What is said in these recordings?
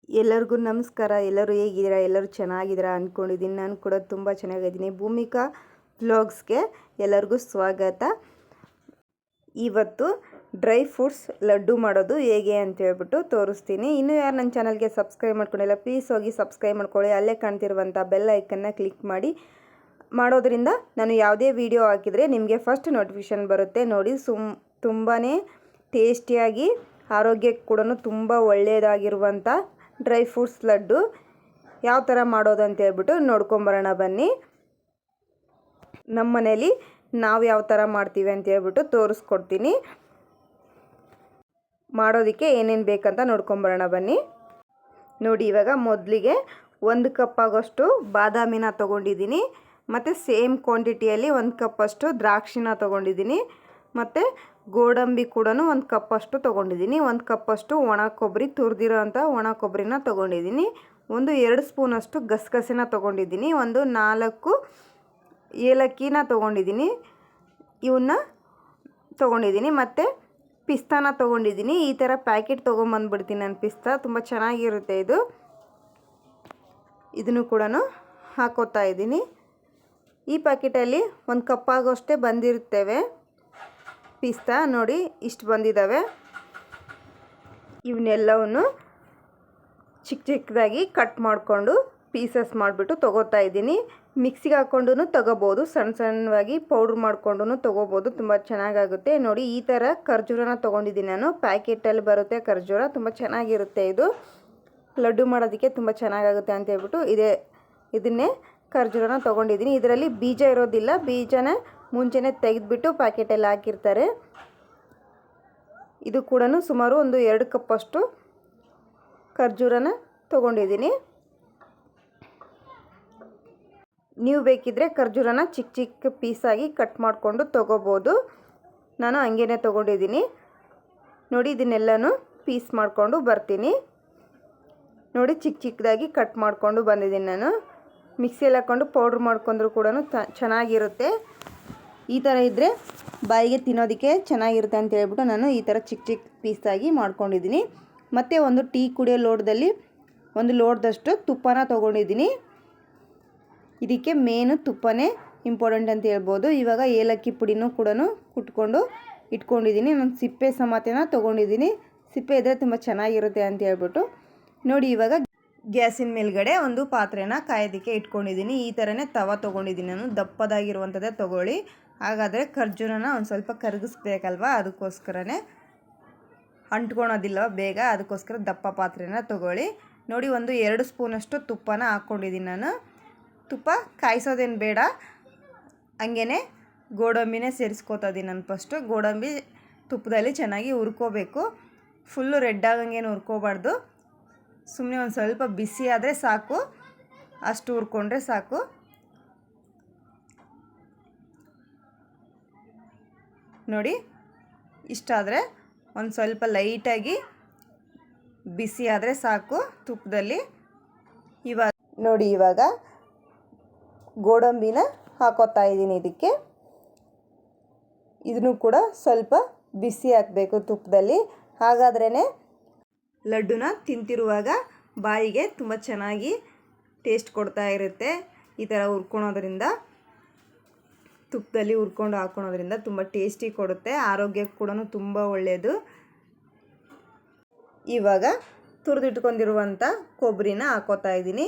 ಎಲ್ಲರಿಗೂ ನಮಸ್ಕಾರ. ಎಲ್ಲರೂ ಹೇಗಿದ್ದೀರಾ? ಎಲ್ಲರೂ ಚೆನ್ನಾಗಿದ್ದೀರಾ ಅಂದ್ಕೊಂಡಿದ್ದೀನಿ. ನಾನು ಕೂಡ ತುಂಬ ಚೆನ್ನಾಗಿದ್ದೀನಿ. ಭೂಮಿಕಾ ವ್ಲಾಗ್ಸ್ಗೆ ಎಲ್ಲರಿಗೂ ಸ್ವಾಗತ. ಇವತ್ತು ಡ್ರೈ ಫ್ರೂಟ್ಸ್ ಲಡ್ಡು ಮಾಡೋದು ಹೇಗೆ ಅಂತ ಹೇಳ್ಬಿಟ್ಟು ತೋರಿಸ್ತೀನಿ. ಇನ್ನೂ ಯಾರು ನನ್ನ ಚಾನಲ್ಗೆ ಸಬ್ಸ್ಕ್ರೈಬ್ ಮಾಡ್ಕೊಂಡಿಲ್ಲ, ಪ್ಲೀಸ್ ಹೋಗಿ ಸಬ್ಸ್ಕ್ರೈಬ್ ಮಾಡ್ಕೊಳ್ಳಿ. ಅಲ್ಲೇ ಕಾಣ್ತಿರುವಂಥ ಬೆಲ್ ಐಕನ್ನ ಕ್ಲಿಕ್ ಮಾಡೋದ್ರಿಂದ ನಾನು ಯಾವುದೇ ವಿಡಿಯೋ ಹಾಕಿದರೆ ನಿಮಗೆ ಫಸ್ಟ್ ನೋಟಿಫಿಕೇಷನ್ ಬರುತ್ತೆ. ನೋಡಿ, ತುಂಬಾ ಟೇಸ್ಟಿಯಾಗಿ ಆರೋಗ್ಯಕ್ಕೆ ಕೂಡ ತುಂಬ ಒಳ್ಳೆಯದಾಗಿರುವಂಥ ಡ್ರೈ ಫ್ರೂಟ್ಸ್ ಲಡ್ಡು ಯಾವ ಥರ ಮಾಡೋದು ಅಂತ ಹೇಳ್ಬಿಟ್ಟು ನೋಡ್ಕೊಂಬರೋಣ ಬನ್ನಿ. ನಮ್ಮ ಮನೇಲಿ ನಾವು ಯಾವ ಥರ ಮಾಡ್ತೀವಿ ಅಂತ ಹೇಳ್ಬಿಟ್ಟು ತೋರಿಸ್ಕೊಡ್ತೀನಿ. ಮಾಡೋದಕ್ಕೆ ಏನೇನು ಬೇಕಂತ ನೋಡ್ಕೊಂಬರೋಣ ಬನ್ನಿ. ನೋಡಿ, ಇವಾಗ ಮೊದಲಿಗೆ 1 ಕಪ್ ಆಗೋಷ್ಟು ಬಾದಾಮಿನ ತೊಗೊಂಡಿದ್ದೀನಿ. ಮತ್ತು ಸೇಮ್ ಕ್ವಾಂಟಿಟಿಯಲ್ಲಿ 1 ಕಪ್ಪಷ್ಟು ದ್ರಾಕ್ಷಿನ ತೊಗೊಂಡಿದ್ದೀನಿ. ಮತ್ತು ಗೋಡಂಬಿ ಕೂಡ 1 ಕಪ್ಪಷ್ಟು ತೊಗೊಂಡಿದ್ದೀನಿ. 1 ಕಪ್ಪಷ್ಟು ಒಣ ಕೊಬ್ಬರಿ, ತುರಿದಿರೋ ಅಂಥ ಒಣ ಕೊಬ್ಬರಿನ ತೊಗೊಂಡಿದ್ದೀನಿ. 2 ಸ್ಪೂನಷ್ಟು ಗಸಗಸೆನ ತೊಗೊಂಡಿದ್ದೀನಿ. 4 ಏಲಕ್ಕಿನ ತೊಗೊಂಡಿದ್ದೀನಿ. ಇವನ್ನ ತೊಗೊಂಡಿದ್ದೀನಿ. ಮತ್ತು ಪಿಸ್ತಾನ ತೊಗೊಂಡಿದ್ದೀನಿ. ಈ ಥರ ಪ್ಯಾಕೆಟ್ ತೊಗೊಂಬಂದ್ಬಿಡ್ತೀನಿ ನಾನು. ಪಿಸ್ತಾ ತುಂಬ ಚೆನ್ನಾಗಿರುತ್ತೆ ಇದು. ಇದನ್ನು ಕೂಡ ಹಾಕೋತಾ ಇದ್ದೀನಿ. ಈ ಪ್ಯಾಕೆಟಲ್ಲಿ 1 ಕಪ್ ಆಗೋಷ್ಟೇ ಬಂದಿರುತ್ತೇವೆ ಪಿಸ್ತಾ. ನೋಡಿ, ಇಷ್ಟು ಬಂದಿದ್ದಾವೆ. ಇವನ್ನೆಲ್ಲವನ್ನು ಚಿಕ್ಕದಾಗಿ ಕಟ್ ಮಾಡಿಕೊಂಡು ಪೀಸಸ್ ಮಾಡಿಬಿಟ್ಟು ತೊಗೋತಾ ಇದ್ದೀನಿ. ಮಿಕ್ಸಿಗೆ ಹಾಕ್ಕೊಂಡು ತೊಗೋಬೋದು, ಸಣ್ಣವಾಗಿ ಪೌಡ್ರ್ ಮಾಡಿಕೊಂಡು ತೊಗೋಬೋದು, ತುಂಬ ಚೆನ್ನಾಗಾಗುತ್ತೆ. ನೋಡಿ, ಈ ಥರ ಖರ್ಜೂರನ ತೊಗೊಂಡಿದ್ದೀನಿ ನಾನು. ಪ್ಯಾಕೆಟಲ್ಲಿ ಬರುತ್ತೆ ಖರ್ಜೂರ, ತುಂಬ ಚೆನ್ನಾಗಿರುತ್ತೆ ಇದು. ಲಡ್ಡು ಮಾಡೋದಕ್ಕೆ ತುಂಬ ಚೆನ್ನಾಗಾಗುತ್ತೆ ಅಂತ ಹೇಳ್ಬಿಟ್ಟು ಇದನ್ನೇ ಖರ್ಜೂರನ ತೊಗೊಂಡಿದ್ದೀನಿ. ಇದರಲ್ಲಿ ಬೀಜ ಇರೋದಿಲ್ಲ, ಬೀಜನ ಮುಂಚೆನೇ ತೆಗೆದುಬಿಟ್ಟು ಪ್ಯಾಕೆಟಲ್ಲಿ ಹಾಕಿರ್ತಾರೆ. ಇದು ಕೂಡ ಸುಮಾರು 2 ಕಪ್ಪಷ್ಟು ಖರ್ಜೂರನ ತೊಗೊಂಡಿದ್ದೀನಿ. ನೀವು ಬೇಕಿದ್ದರೆ ಖರ್ಜೂರನ ಚಿಕ್ಕ ಪೀಸಾಗಿ ಕಟ್ ಮಾಡಿಕೊಂಡು ತೊಗೋಬೋದು. ನಾನು ಹಂಗೇ ತೊಗೊಂಡಿದ್ದೀನಿ. ನೋಡಿ, ಇದನ್ನೆಲ್ಲನೂ ಪೀಸ್ ಮಾಡಿಕೊಂಡು ಬರ್ತೀನಿ. ನೋಡಿ, ಚಿಕ್ಕದಾಗಿ ಕಟ್ ಮಾಡಿಕೊಂಡು ಬಂದಿದ್ದೀನಿ ನಾನು. ಮಿಕ್ಸಿಯಲ್ಲಿ ಹಾಕ್ಕೊಂಡು ಪೌಡ್ರ್ ಮಾಡ್ಕೊಂಡ್ರೂ ಕೂಡ ಚೆನ್ನಾಗಿರುತ್ತೆ. ಈ ಥರ ಇದ್ದರೆ ಬಾಯಿಗೆ ತಿನ್ನೋದಕ್ಕೆ ಚೆನ್ನಾಗಿರುತ್ತೆ ಅಂತ ಹೇಳ್ಬಿಟ್ಟು ನಾನು ಈ ಥರ ಚಿಕ್ಕ ಪೀಸಾಗಿ ಮಾಡ್ಕೊಂಡಿದ್ದೀನಿ. ಮತ್ತು 1 ಟೀ ಕುಡಿಯೋ ಲೋಟದಲ್ಲಿ 1 ಲೋಟದಷ್ಟು ತುಪ್ಪನ ತೊಗೊಂಡಿದ್ದೀನಿ. ಇದಕ್ಕೆ ಮೇನು ತುಪ್ಪನೇ ಇಂಪಾರ್ಟೆಂಟ್ ಅಂತ ಹೇಳ್ಬೋದು. ಇವಾಗ ಏಲಕ್ಕಿ ಪುಡಿನೂ ಕೂಡ ಕುಟ್ಕೊಂಡು ಇಟ್ಕೊಂಡಿದ್ದೀನಿ. ನಾನು ಸಿಪ್ಪೆ ಸಮೇತನ ತೊಗೊಂಡಿದ್ದೀನಿ. ಸಿಪ್ಪೆ ಇದ್ದರೆ ತುಂಬ ಚೆನ್ನಾಗಿರುತ್ತೆ ಅಂತ ಹೇಳ್ಬಿಟ್ಟು. ನೋಡಿ, ಇವಾಗ ಗ್ಯಾಸಿನ ಮೇಲ್ಗಡೆ ಒಂದು ಪಾತ್ರೆನ ಕಾಯೋದಕ್ಕೆ ಇಟ್ಕೊಂಡಿದ್ದೀನಿ. ಈ ಥರನೇ ತವ ತೊಗೊಂಡಿದ್ದೀನಿ ನಾನು. ದಪ್ಪದಾಗಿರುವಂಥದ್ದೇ ತೊಗೊಳ್ಳಿ, ಹಾಗಾದರೆ ಖರ್ಜೂರನ ಒಂದು ಸ್ವಲ್ಪ ಕರಗಿಸ್ಬೇಕಲ್ವ, ಅದಕ್ಕೋಸ್ಕರನೇ ಅಂಟ್ಕೊಳೋದಿಲ್ಲ ಬೇಗ, ಅದಕ್ಕೋಸ್ಕರ ದಪ್ಪ ಪಾತ್ರೆನ ತೊಗೊಳ್ಳಿ. ನೋಡಿ, 2 ಸ್ಪೂನಷ್ಟು ತುಪ್ಪನ ಹಾಕ್ಕೊಂಡಿದ್ದೀನಿ ನಾನು. ತುಪ್ಪ ಕಾಯಿಸೋದೇನು ಬೇಡ, ಹಂಗೇ ಗೋಡಂಬಿನೇ ಸೇರಿಸ್ಕೋತಾ ಇದ್ದೀನಿ ನಾನು. ಫಸ್ಟು ಗೋಡಂಬಿ ತುಪ್ಪದಲ್ಲಿ ಚೆನ್ನಾಗಿ ಹುರ್ಕೋಬೇಕು. ಫುಲ್ಲು ರೆಡ್ ಆಗಂಗೇನು ಹುರ್ಕೋಬಾರ್ದು, ಸುಮ್ಮನೆ ಒಂದು ಸ್ವಲ್ಪ ಬಿಸಿ ಆದರೆ ಸಾಕು, ಅಷ್ಟು ಹುರ್ಕೊಂಡ್ರೆ ಸಾಕು. ನೋಡಿ, ಇಷ್ಟಾದರೆ ಒಂದು ಸ್ವಲ್ಪ ಲೈಟಾಗಿ ಬಿಸಿ ಆದರೆ ಸಾಕು ತುಪ್ಪದಲ್ಲಿ. ಇವಾಗ ಗೋಡಂಬಿನ ಹಾಕೋತಾ ಇದ್ದೀನಿ ಇದಕ್ಕೆ. ಇದನ್ನು ಕೂಡ ಸ್ವಲ್ಪ ಬಿಸಿ ಹಾಕಬೇಕು ತುಪ್ಪದಲ್ಲಿ, ಹಾಗಾದ್ರೇ ಲಡ್ಡುನ ತಿಂತಿರುವಾಗ ಬಾಯಿಗೆ ತುಂಬ ಚೆನ್ನಾಗಿ ಟೇಸ್ಟ್ ಕೊಡ್ತಾ ಇರುತ್ತೆ. ಈ ಥರ ಹುರ್ಕೊಳೋದ್ರಿಂದ, ತುಪ್ಪದಲ್ಲಿ ಹುರ್ಕೊಂಡು ಹಾಕ್ಕೊಳೋದ್ರಿಂದ ತುಂಬ ಟೇಸ್ಟಿ ಕೊಡುತ್ತೆ. ಆರೋಗ್ಯಕ್ಕೆ ಕೂಡ ತುಂಬ ಒಳ್ಳೆಯದು. ಇವಾಗ ತುರಿದಿಟ್ಕೊಂಡಿರುವಂಥ ಕೊಬ್ಬರಿನ ಹಾಕೋತಾ ಇದ್ದೀನಿ.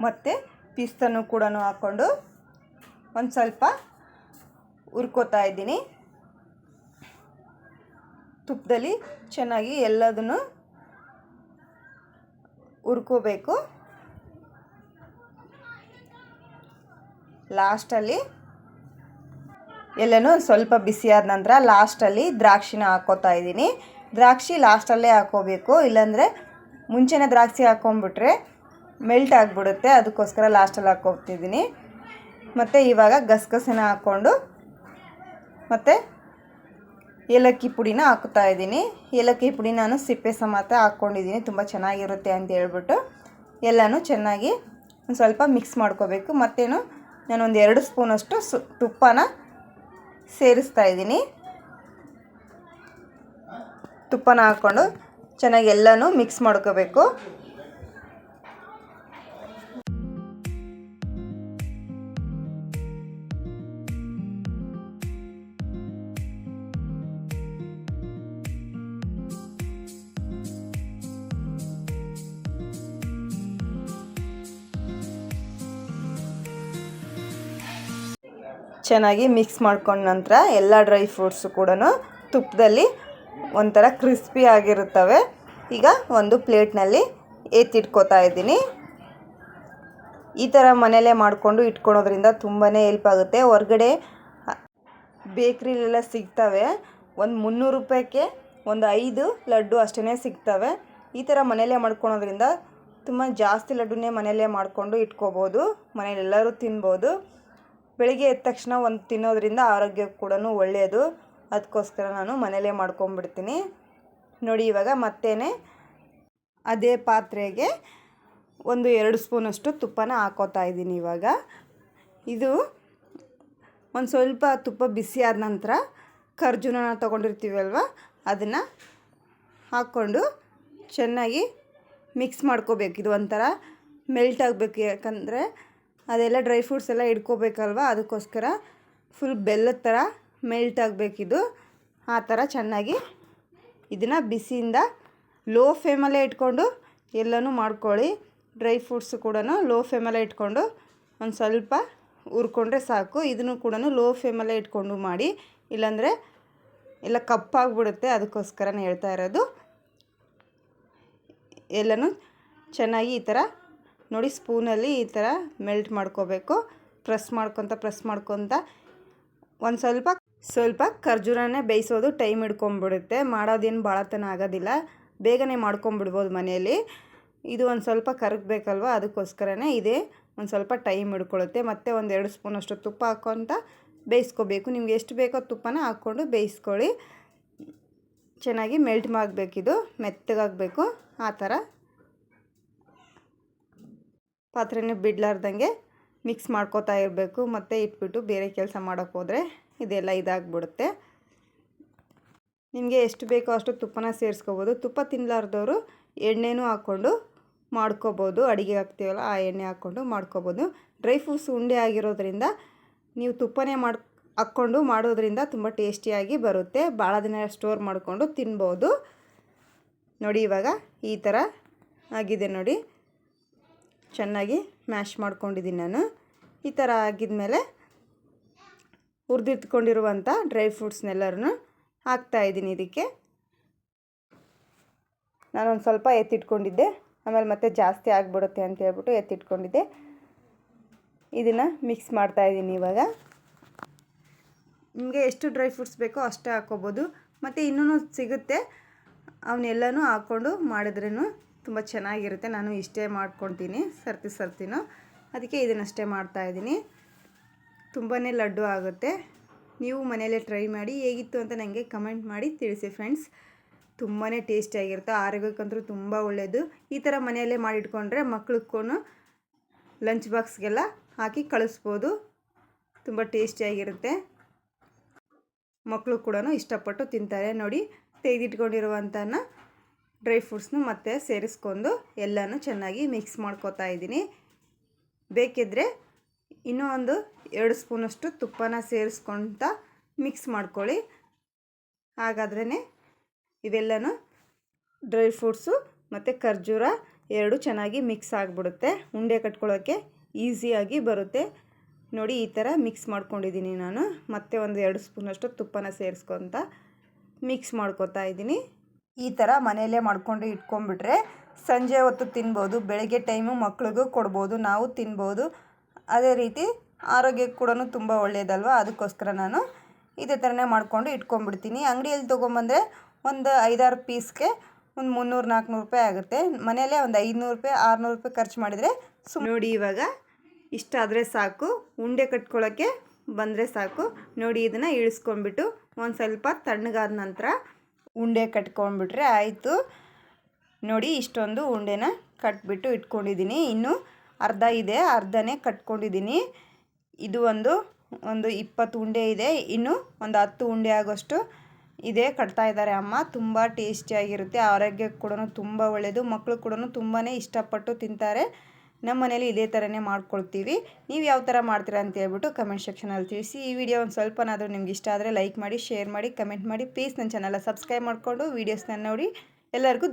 ಮತ್ತು ಪಿಸ್ತಾನು ಕೂಡ ಹಾಕ್ಕೊಂಡು ಒಂದು ಸ್ವಲ್ಪ ಹುರ್ಕೋತಾ ಇದ್ದೀನಿ. ತುಪ್ಪದಲ್ಲಿ ಚೆನ್ನಾಗಿ ಎಲ್ಲದನ್ನು ಹುರ್ಕೋಬೇಕು. ಲಾಸ್ಟಲ್ಲಿ ಎಲ್ಲನೂ ಸ್ವಲ್ಪ ಬಿಸಿ ಆದ ನಂತರ ಲಾಸ್ಟಲ್ಲಿ ದ್ರಾಕ್ಷಿನ ಹಾಕ್ಕೋತಾ ಇದ್ದೀನಿ. ದ್ರಾಕ್ಷಿ ಲಾಸ್ಟಲ್ಲೇ ಹಾಕ್ಕೋಬೇಕು, ಇಲ್ಲಾಂದರೆ ಮುಂಚೆನೇ ದ್ರಾಕ್ಷಿ ಹಾಕ್ಕೊಂಬಿಟ್ರೆ ಮೆಲ್ಟ್ ಆಗಿಬಿಡುತ್ತೆ, ಅದಕ್ಕೋಸ್ಕರ ಲಾಸ್ಟಲ್ಲಿ ಹಾಕ್ಕೊತಿದ್ದೀನಿ. ಮತ್ತು ಇವಾಗ ಗಸಗಸೆನ ಹಾಕ್ಕೊಂಡು ಮತ್ತು ಏಲಕ್ಕಿ ಪುಡಿನ ಹಾಕ್ತಾ ಇದ್ದೀನಿ. ಏಲಕ್ಕಿ ಪುಡಿ ನಾನು ಸಿಪ್ಪೆ ಸಮೇತ ಹಾಕ್ಕೊಂಡಿದ್ದೀನಿ, ತುಂಬ ಚೆನ್ನಾಗಿರುತ್ತೆ ಅಂತ ಹೇಳ್ಬಿಟ್ಟು. ಎಲ್ಲನೂ ಚೆನ್ನಾಗಿ ಒಂದು ಸ್ವಲ್ಪ ಮಿಕ್ಸ್ ಮಾಡ್ಕೋಬೇಕು. ಮತ್ತೇನು, ನಾನೊಂದು 2 ಸ್ಪೂನಷ್ಟು ತುಪ್ಪನ ಸೇರಿಸ್ತಾ ಇದ್ದೀನಿ. ತುಪ್ಪನ ಹಾಕ್ಕೊಂಡು ಚೆನ್ನಾಗಿ ಎಲ್ಲನೂ ಮಿಕ್ಸ್ ಮಾಡ್ಕೋಬೇಕು. ಚೆನ್ನಾಗಿ ಮಿಕ್ಸ್ ಮಾಡ್ಕೊಂಡ ನಂತರ ಎಲ್ಲ ಡ್ರೈ ಫ್ರೂಟ್ಸು ಕೂಡ ತುಪ್ಪದಲ್ಲಿ ಒಂಥರ ಕ್ರಿಸ್ಪಿ ಆಗಿರುತ್ತವೆ. ಈಗ ಒಂದು ಪ್ಲೇಟ್ನಲ್ಲಿ ಎತ್ತಿಟ್ಕೋತಾ ಇದ್ದೀನಿ. ಈ ಥರ ಮನೆಯಲ್ಲೇ ಮಾಡಿಕೊಂಡು ಇಟ್ಕೊಳೋದ್ರಿಂದ ತುಂಬಾ ಹೆಲ್ಪ್ ಆಗುತ್ತೆ. ಹೊರಗಡೆ ಬೇಕ್ರಿಲೆಲ್ಲ ಸಿಗ್ತವೆ, ಒಂದು 300 ರೂಪಾಯಿಗೆ ಒಂದು 5 ಲಡ್ಡು ಅಷ್ಟೇ ಸಿಗ್ತವೆ. ಈ ಥರ ಮನೆಯಲ್ಲೇ ಮಾಡ್ಕೊಳೋದ್ರಿಂದ ತುಂಬ ಜಾಸ್ತಿ ಲಡ್ಡುನೇ ಮನೆಯಲ್ಲೇ ಮಾಡಿಕೊಂಡು ಇಟ್ಕೋಬೋದು, ಮನೇಲಿ ಎಲ್ಲರೂ ತಿನ್ಬೋದು. ಬೆಳಿಗ್ಗೆ ಎದ್ದ ತಕ್ಷಣ ಒಂದು ತಿನ್ನೋದ್ರಿಂದ ಆರೋಗ್ಯಕ್ಕೆ ಕೂಡ ಒಳ್ಳೆಯದು. ಅದಕ್ಕೋಸ್ಕರ ನಾನು ಮನೆಯಲ್ಲೇ ಮಾಡ್ಕೊಂಬಿಡ್ತೀನಿ. ನೋಡಿ, ಇವಾಗ ಮತ್ತೇನೆ ಅದೇ ಪಾತ್ರೆಗೆ ಒಂದು 2 ಸ್ಪೂನಷ್ಟು ತುಪ್ಪನ ಹಾಕೋತಾ ಇದ್ದೀನಿ. ಇವಾಗ ಇದು ಒಂದು ಸ್ವಲ್ಪ ತುಪ್ಪ ಬಿಸಿ ಆದ ನಂತರ ಖರ್ಜೂರನ ತೊಗೊಂಡಿರ್ತೀವಲ್ವ, ಅದನ್ನು ಹಾಕ್ಕೊಂಡು ಚೆನ್ನಾಗಿ ಮಿಕ್ಸ್ ಮಾಡ್ಕೋಬೇಕು. ಇದು ಒಂಥರ ಮೆಲ್ಟ್ ಆಗಬೇಕು, ಯಾಕಂದರೆ ಅದೆಲ್ಲ ಡ್ರೈ ಫ್ರೂಟ್ಸ್ ಎಲ್ಲ ಇಟ್ಕೋಬೇಕಲ್ವ, ಅದಕ್ಕೋಸ್ಕರ ಫುಲ್ ಬೆಲ್ಲದ ಥರ ಮೆಲ್ಟ್ ಆಗಬೇಕಿದು. ಆ ಥರ ಚೆನ್ನಾಗಿ ಇದನ್ನು ಬಿಸಿಯಿಂದ ಲೋ ಫ್ಲೇಮಲ್ಲೇ ಇಟ್ಕೊಂಡು ಎಲ್ಲನೂ ಮಾಡ್ಕೊಳ್ಳಿ. ಡ್ರೈ ಫ್ರೂಟ್ಸು ಕೂಡ ಲೋ ಫ್ಲೇಮಲ್ಲೇ ಇಟ್ಕೊಂಡು ಒಂದು ಸ್ವಲ್ಪ ಹುರ್ಕೊಂಡ್ರೆ ಸಾಕು. ಇದನ್ನು ಕೂಡ ಲೋ ಫ್ಲೇಮಲ್ಲೇ ಇಟ್ಕೊಂಡು ಮಾಡಿ, ಇಲ್ಲಾಂದರೆ ಎಲ್ಲ ಕಪ್ಪಾಗಿಬಿಡುತ್ತೆ. ಅದಕ್ಕೋಸ್ಕರನೇ ಹೇಳ್ತಾ ಇರೋದು. ಎಲ್ಲನೂ ಚೆನ್ನಾಗಿ ಈ ಥರ ನೋಡಿ ಸ್ಪೂನಲ್ಲಿ ಈ ಥರ ಮೆಲ್ಟ್ ಮಾಡ್ಕೋಬೇಕು. ಪ್ರೆಸ್ ಮಾಡ್ಕೊತ ಒಂದು ಸ್ವಲ್ಪ ಖರ್ಜೂರನೇ ಬೇಯಿಸೋದು ಟೈಮ್ ಹಿಡ್ಕೊಂಬಿಡುತ್ತೆ. ಮಾಡೋದೇನು ಭಾಳತನ ಆಗೋದಿಲ್ಲ, ಬೇಗನೆ ಮಾಡ್ಕೊಂಬಿಡ್ಬೋದು ಮನೆಯಲ್ಲಿ. ಇದು ಒಂದು ಸ್ವಲ್ಪ ಕರಗಬೇಕಲ್ವ, ಅದಕ್ಕೋಸ್ಕರನೇ ಇದೇ ಒಂದು ಸ್ವಲ್ಪ ಟೈಮ್ ಹಿಡ್ಕೊಳ್ಳುತ್ತೆ. ಮತ್ತು ಒಂದು 2 ಸ್ಪೂನಷ್ಟು ತುಪ್ಪ ಹಾಕ್ಕೊತ ಬೇಯಿಸ್ಕೋಬೇಕು. ನಿಮ್ಗೆ ಎಷ್ಟು ಬೇಕೋ ತುಪ್ಪನ ಹಾಕ್ಕೊಂಡು ಬೇಯಿಸ್ಕೊಳ್ಳಿ. ಚೆನ್ನಾಗಿ ಮೆಲ್ಟ್ ಮಾಡಬೇಕಿದು, ಮೆತ್ತಗಾಗಬೇಕು. ಆ ಥರ ಪಾತ್ರೆನೇ ಬಿಡಲಾರ್ದಂಗೆ ಮಿಕ್ಸ್ ಮಾಡ್ಕೋತಾ ಇರಬೇಕು. ಮತ್ತು ಇಟ್ಬಿಟ್ಟು ಬೇರೆ ಕೆಲಸ ಮಾಡೋಕ್ಕೆ ಹೋದರೆ ಇದೆಲ್ಲ ಇದಾಗಿಬಿಡುತ್ತೆ. ನಿಮಗೆ ಎಷ್ಟು ಬೇಕೋ ಅಷ್ಟು ತುಪ್ಪನ ಸೇರಿಸ್ಕೋಬೋದು. ತುಪ್ಪ ತಿನ್ನಲಾರ್ದವರು ಎಣ್ಣೆನೂ ಹಾಕ್ಕೊಂಡು ಮಾಡ್ಕೋಬೋದು. ಅಡುಗೆ ಹಾಕ್ತೀವಲ್ಲ, ಆ ಎಣ್ಣೆ ಹಾಕ್ಕೊಂಡು ಮಾಡ್ಕೋಬೋದು. ಡ್ರೈ ಫ್ರೂಟ್ಸ್ ಉಂಡೆ ಆಗಿರೋದ್ರಿಂದ ನೀವು ತುಪ್ಪನೇ ಹಾಕ್ಕೊಂಡು ಮಾಡೋದ್ರಿಂದ ತುಂಬ ಟೇಸ್ಟಿಯಾಗಿ ಬರುತ್ತೆ. ಭಾಳ ದಿನ ಸ್ಟೋರ್ ಮಾಡಿಕೊಂಡು ತಿನ್ಬೋದು. ನೋಡಿ, ಇವಾಗ ಈ ಥರ ಆಗಿದೆ ನೋಡಿ. ಚೆನ್ನಾಗಿ ಮ್ಯಾಶ್ ಮಾಡ್ಕೊಂಡಿದ್ದೀನಿ ನಾನು. ಈ ಥರ ಆಗಿದ್ಮೇಲೆ ಹುರಿದಿಟ್ಕೊಂಡಿರುವಂಥ ಡ್ರೈ ಫ್ರೂಟ್ಸ್ನೆಲ್ಲರೂ ಹಾಕ್ತಾಯಿದ್ದೀನಿ ಇದಕ್ಕೆ. ನಾನೊಂದು ಸ್ವಲ್ಪ ಎತ್ತಿಟ್ಕೊಂಡಿದ್ದೆ, ಆಮೇಲೆ ಮತ್ತೆ ಜಾಸ್ತಿ ಆಗಿಬಿಡುತ್ತೆ ಅಂತ ಹೇಳ್ಬಿಟ್ಟು ಎತ್ತಿಟ್ಕೊಂಡಿದ್ದೆ. ಇದನ್ನು ಮಿಕ್ಸ್ ಮಾಡ್ತಾಯಿದ್ದೀನಿ. ಇವಾಗ ನಿಮಗೆ ಎಷ್ಟು ಡ್ರೈ ಫ್ರೂಟ್ಸ್ ಬೇಕೋ ಅಷ್ಟೇ ಹಾಕ್ಕೋಬೋದು. ಮತ್ತು ಇನ್ನೂ ಸಿಗುತ್ತೆ, ಅವನ್ನೆಲ್ಲನೂ ಹಾಕ್ಕೊಂಡು ಮಾಡಿದ್ರೂ ತುಂಬ ಚೆನ್ನಾಗಿರುತ್ತೆ. ನಾನು ಇಷ್ಟೇ ಮಾಡ್ಕೊತೀನಿ ಸರ್ತಿನೂ, ಅದಕ್ಕೆ ಇದನ್ನಷ್ಟೇ ಮಾಡ್ತಾಯಿದ್ದೀನಿ. ತುಂಬಾ ಲಡ್ಡು ಆಗುತ್ತೆ. ನೀವು ಮನೆಯಲ್ಲೇ ಟ್ರೈ ಮಾಡಿ, ಹೇಗಿತ್ತು ಅಂತ ನನಗೆ ಕಮೆಂಟ್ ಮಾಡಿ ತಿಳಿಸಿ ಫ್ರೆಂಡ್ಸ್. ತುಂಬಾ ಟೇಸ್ಟಿಯಾಗಿರುತ್ತೆ, ಆರೋಗ್ಯಕ್ಕಂತೂ ತುಂಬ ಒಳ್ಳೆಯದು. ಈ ಥರ ಮನೆಯಲ್ಲೇ ಮಾಡಿಟ್ಕೊಂಡ್ರೆ ಮಕ್ಳಿಗೂ ಲಂಚ್ ಬಾಕ್ಸ್ಗೆಲ್ಲ ಹಾಕಿ ಕಳಿಸ್ಬೋದು. ತುಂಬ ಟೇಸ್ಟಿಯಾಗಿರುತ್ತೆ, ಮಕ್ಕಳು ಕೂಡ ಇಷ್ಟಪಟ್ಟು ತಿಂತಾರೆ. ನೋಡಿ, ತೆಗೆದಿಟ್ಕೊಂಡಿರುವಂಥನ ಡ್ರೈ ಫ್ರೂಟ್ಸ್ನು ಮತ್ತೆ ಸೇರಿಸ್ಕೊಂಡು ಎಲ್ಲನೂ ಚೆನ್ನಾಗಿ ಮಿಕ್ಸ್ ಮಾಡ್ಕೋತಾ ಇದ್ದೀನಿ. ಬೇಕಿದ್ದರೆ ಇನ್ನೂ ಒಂದು 2 ಸ್ಪೂನಷ್ಟು ತುಪ್ಪನ ಸೇರಿಸ್ಕೊತ ಮಿಕ್ಸ್ ಮಾಡ್ಕೊಳ್ಳಿ. ಹಾಗಾದ್ರೇ ಇವೆಲ್ಲನೂ ಡ್ರೈ ಫ್ರೂಟ್ಸು ಮತ್ತು ಖರ್ಜೂರ ಎರಡು ಚೆನ್ನಾಗಿ ಮಿಕ್ಸ್ ಆಗಿಬಿಡುತ್ತೆ. ಉಂಡೆ ಕಟ್ಕೊಳ್ಳೋಕ್ಕೆ ಈಸಿಯಾಗಿ ಬರುತ್ತೆ. ನೋಡಿ, ಈ ಥರ ಮಿಕ್ಸ್ ಮಾಡ್ಕೊಂಡಿದ್ದೀನಿ ನಾನು. ಮತ್ತೆ ಒಂದು 2 ಸ್ಪೂನಷ್ಟು ತುಪ್ಪನ ಸೇರಿಸ್ಕೊತ ಮಿಕ್ಸ್ ಮಾಡ್ಕೊತಾ ಇದ್ದೀನಿ. ಈ ಥರ ಮನೆಯಲ್ಲೇ ಮಾಡ್ಕೊಂಡು ಇಟ್ಕೊಂಡ್ಬಿಟ್ರೆ ಸಂಜೆ ಹೊತ್ತು ತಿನ್ಬೋದು, ಬೆಳಗ್ಗೆ ಟೈಮು ಮಕ್ಳಿಗೂ ಕೊಡ್ಬೋದು, ನಾವು ತಿನ್ಬೋದು. ಅದೇ ರೀತಿ ಆರೋಗ್ಯಕ್ಕೆ ಕೂಡ ತುಂಬ ಒಳ್ಳೆಯದಲ್ವ, ಅದಕ್ಕೋಸ್ಕರ ನಾನು ಇದೇ ಥರನೇ ಮಾಡ್ಕೊಂಡು ಇಟ್ಕೊಂಡ್ಬಿಡ್ತೀನಿ. ಅಂಗಡಿಯಲ್ಲಿ ತೊಗೊಂಬಂದರೆ ಒಂದು 5-6 ಪೀಸ್ಗೆ ಒಂದು 300-400 ರೂಪಾಯಿ ಆಗುತ್ತೆ. ಮನೆಯಲ್ಲೇ ಒಂದು 500 ರೂಪಾಯಿ 600 ರೂಪಾಯಿ ಖರ್ಚು ಮಾಡಿದರೆ ನೋಡಿ, ಇವಾಗ ಇಷ್ಟಾದರೆ ಸಾಕು, ಉಂಡೆ ಕಟ್ಕೊಳ್ಳೋಕ್ಕೆ ಬಂದರೆ ಸಾಕು. ನೋಡಿ, ಇದನ್ನು ಇಳಿಸ್ಕೊಂಡ್ಬಿಟ್ಟು ಒಂದು ಸ್ವಲ್ಪ ತಣ್ಣಗಾದ ನಂತರ ಉಂಡೆ ಕಟ್ಕೊಂಡ್ಬಿಟ್ರೆ ಆಯಿತು. ನೋಡಿ, ಇಷ್ಟೊಂದು ಉಂಡೆನ ಕಟ್ಬಿಟ್ಟು ಇಟ್ಕೊಂಡಿದ್ದೀನಿ. ಇನ್ನೂ ಅರ್ಧ ಇದೆ, ಅರ್ಧನೇ ಕಟ್ಕೊಂಡಿದ್ದೀನಿ. ಇದು ಒಂದು 20 ಉಂಡೆ ಇದೆ, ಇನ್ನೂ ಒಂದು 10 ಉಂಡೆ ಆಗೋಷ್ಟು ಇದೆ ಕಟ್ತಾ ಇದ್ದಾರೆ ಅಮ್ಮ. ತುಂಬ ಟೇಸ್ಟಿಯಾಗಿರುತ್ತೆ, ಆರೋಗ್ಯಕ್ಕೆ ಕೂಡ ತುಂಬ ಒಳ್ಳೆಯದು. ಮಕ್ಕಳು ಕೂಡ ತುಂಬಾ ಇಷ್ಟಪಟ್ಟು ತಿಂತಾರೆ. ನಮ್ಮ ಮನೇಲಿ ಇದೇ ಥರನೇ ಮಾಡ್ಕೊಳ್ತೀವಿ. ನೀವು ಯಾವ ಥರ ಮಾಡ್ತೀರಾ ಅಂತ ಹೇಳ್ಬಿಟ್ಟು ಕಮೆಂಟ್ ಸೆಕ್ಷನಲ್ಲಿ ತಿಳಿಸಿ. ಈ ವಿಡಿಯೋ ಒಂದು ಸ್ವಲ್ಪನಾದರೂ ನಿಮ್ಗೆ ಇಷ್ಟ ಆದರೆ ಲೈಕ್ ಮಾಡಿ, ಶೇರ್ ಮಾಡಿ, ಕಮೆಂಟ್ ಮಾಡಿ. ಪ್ಲೀಸ್ ನನ್ನ ಚಾನಲ್ನ ಸಬ್ಸ್ಕ್ರೈಬ್ ಮಾಡಿಕೊಂಡು ವೀಡಿಯೋಸ್ನ ನೋಡಿ. ಎಲ್ಲರಿಗೂ